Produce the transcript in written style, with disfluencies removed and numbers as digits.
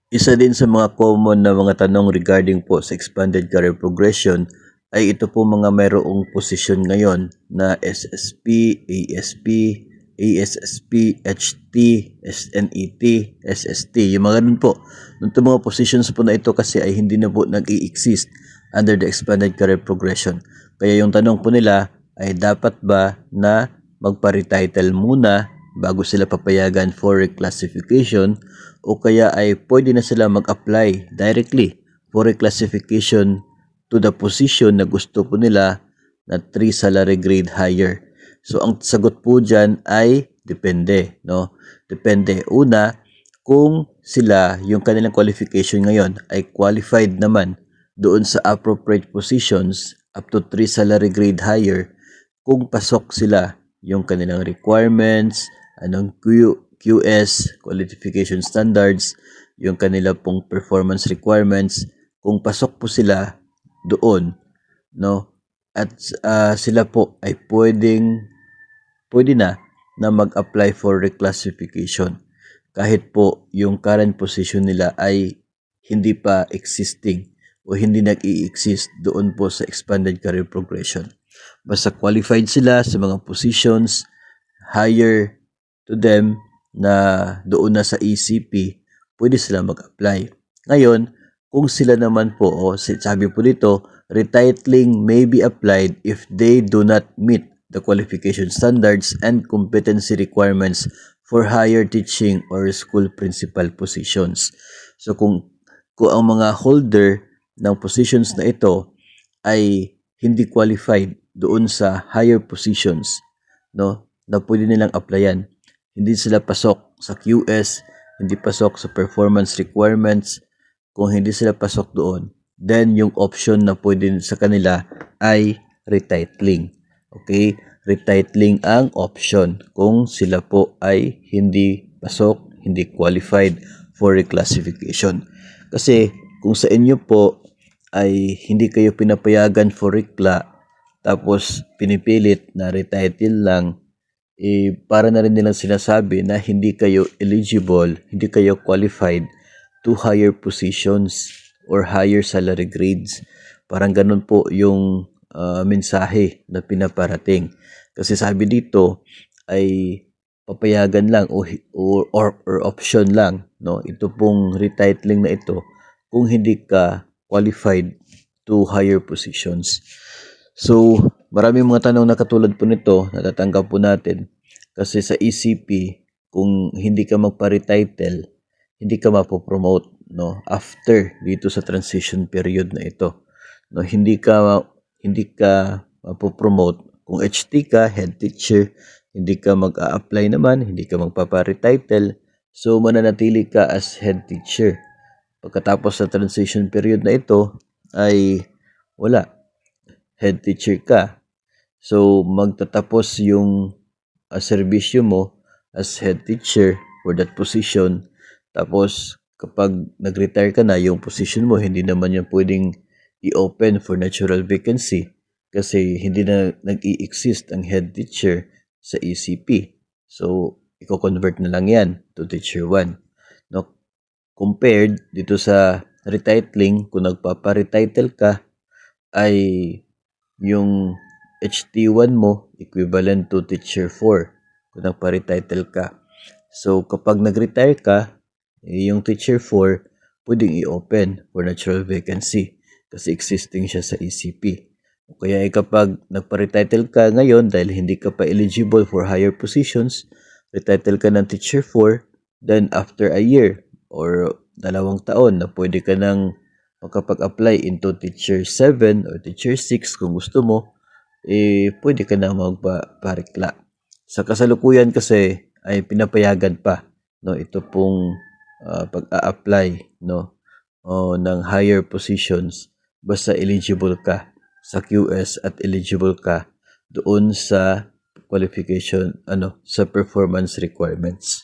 Isa din sa mga common na mga tanong regarding po sa expanded career progression ay ito po mga mayroong posisyon ngayon na SSP, ASP, ASSP, HT, SNET, SST. Yung mga ganun po. Itong mga positions po na ito kasi ay hindi na po nag-i-exist under the expanded career progression. Kaya yung tanong po nila ay dapat ba na magpa-retitle muna bago sila papayagan for reclassification o kaya ay pwede na sila mag-apply directly for reclassification to the position na gusto po nila na 3 salary grade higher. So ang sagot po dyan ay depende, no? Depende. Una, kung sila, yung kanilang qualification ngayon ay qualified naman doon sa appropriate positions up to 3 salary grade higher, kung pasok sila yung kanilang requirements, anong QS, qualification standards, yung kanila pong performance requirements, kung pasok po sila doon, no? At sila po ay pwede na mag-apply for reclassification kahit po yung current position nila ay hindi pa existing o hindi nag-i-exist doon po sa expanded career progression. Basta qualified sila sa mga positions higher to them na doon na sa ECP, pwede sila mag-apply. Ngayon, kung sila naman po, sabi po dito, retitling may be applied if they do not meet the qualification standards and competency requirements for higher teaching or school principal positions. So kung ang mga holder ng positions na ito ay hindi qualified doon sa higher positions, no, na pwede nilang applyan, hindi sila pasok sa QS, hindi pasok sa performance requirements, kung hindi sila pasok doon, then yung option na pwede sa kanila ay retitling. Okay? Retitling ang option kung sila po ay hindi pasok, hindi qualified for reclassification. Kasi kung sa inyo po ay hindi kayo pinapayagan for recla, tapos pinipilit na retitle lang, para na rin nilang sinasabi na hindi kayo eligible, hindi kayo qualified to higher positions or higher salary grades. Parang ganun po yung mensahe na pinaparating. Kasi sabi dito ay papayagan lang or option lang, no? Ito pong retitling na ito kung hindi ka qualified to higher positions. So, maraming mga tanong na katulad po nito natatanggap po natin kasi sa ECP, kung hindi ka magpa-retitle, hindi ka mapopromote, no, after dito sa transition period na ito, no, hindi ka mapopromote kung HT ka, head teacher, hindi ka mag-a-apply naman, hindi ka magpapa-retitle, so mananatili ka as head teacher. Pagkatapos sa transition period na ito ay wala, head teacher ka, so magtatapos yung serbisyo mo as head teacher for that position. Tapos kapag nag-retire ka na, yung position mo hindi naman yan pwedeng i-open for natural vacancy kasi hindi na nag-i-exist ang head teacher sa ECP. So i-convert na lang yan to teacher 1. No? Compared dito sa retitling, kung nagpapa-retitle ka ay yung HT1 mo equivalent to teacher 4 kung nagpa-retitle ka. So kapag nag-retire ka, yung teacher 4 pwedeng i-open for natural vacancy kasi existing siya sa ECP. O kaya kapag nagpa-retitle ka ngayon dahil hindi ka pa eligible for higher positions, retitle ka ng teacher 4, then after a year or 2 taon na pwede ka nang makapag-apply into teacher 7 or teacher 6 kung gusto mo, pwede ka na magpa-rekla. Sa kasalukuyan kasi ay pinapayagan pa, no, ito pong pag-a-apply, no, ng higher positions basta eligible ka sa QS at eligible ka doon sa qualification, sa performance requirements.